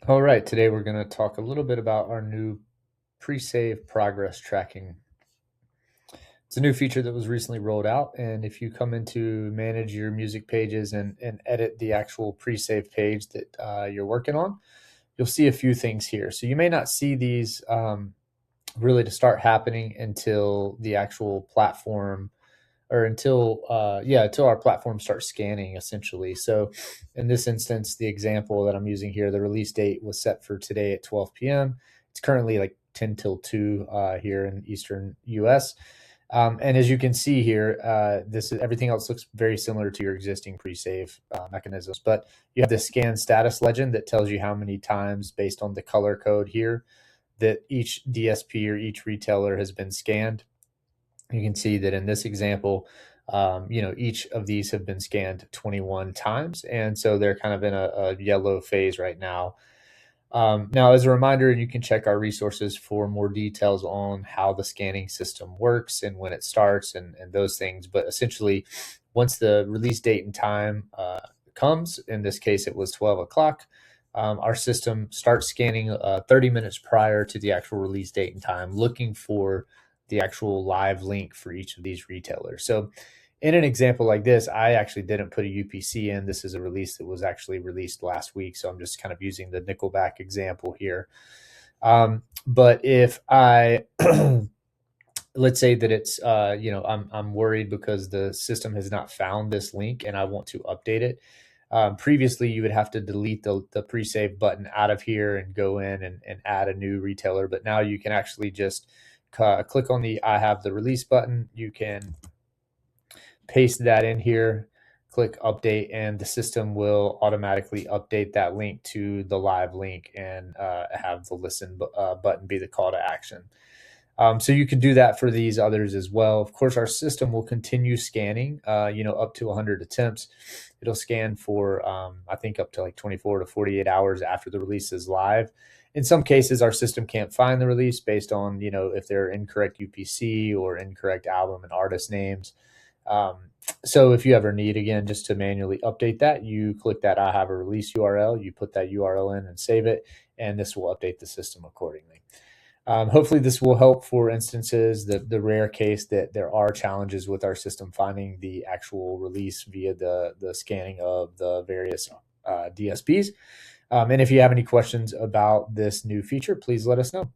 All right, today we're going to talk a little bit about our new pre-save progress tracking. It's a new feature that was recently rolled out, and if you come into manage your music pages and edit the actual pre-save page that you're working on, you'll see a few things here. So you may not see these really to start happening until the actual platform or until our platform starts scanning essentially. So in this instance, the example that I'm using here, the release date was set for today at 12 p.m. It's currently like 10 till 2 here in Eastern US. And as you can see here, this is everything else looks very similar to your existing pre-save mechanisms, but you have the scan status legend that tells you how many times based on the color code here that each DSP or each retailer has been scanned. You can see that in this example, each of these have been scanned 21 times. And so they're kind of in a yellow phase right now. Now, as a reminder, you can check our resources for more details on how the scanning system works and when it starts and those things. But essentially, once the release date and time comes, in this case, it was 12 o'clock, our system starts scanning 30 minutes prior to the actual release date and time, looking for the actual live link for each of these retailers. So in an example like this, I actually didn't put a UPC in. This is a release that was actually released last week. So I'm just kind of using the Nickelback example here. But if I let's say that it's I'm worried because the system has not found this link and I want to update it. Previously, you would have to delete the pre-save button out of here and go in and add a new retailer. But now you can actually just click on the I have the release button. You can paste that in here, click update, and the system will automatically update that link to the live link and have the listen button be the call to action. So you can do that for these others as well. Of course, our system will continue scanning, up to 100 attempts. It'll scan for, I think, up to like 24 to 48 hours after the release is live. In some cases, our system can't find the release based on, if they're incorrect UPC or incorrect album and artist names. So if you ever need, again, just to manually update that, you click that I have a release URL, you put that URL in and save it, and this will update the system accordingly. Hopefully this will help for instances, the rare case that there are challenges with our system finding the actual release via the scanning of the various DSPs. And if you have any questions about this new feature, please let us know.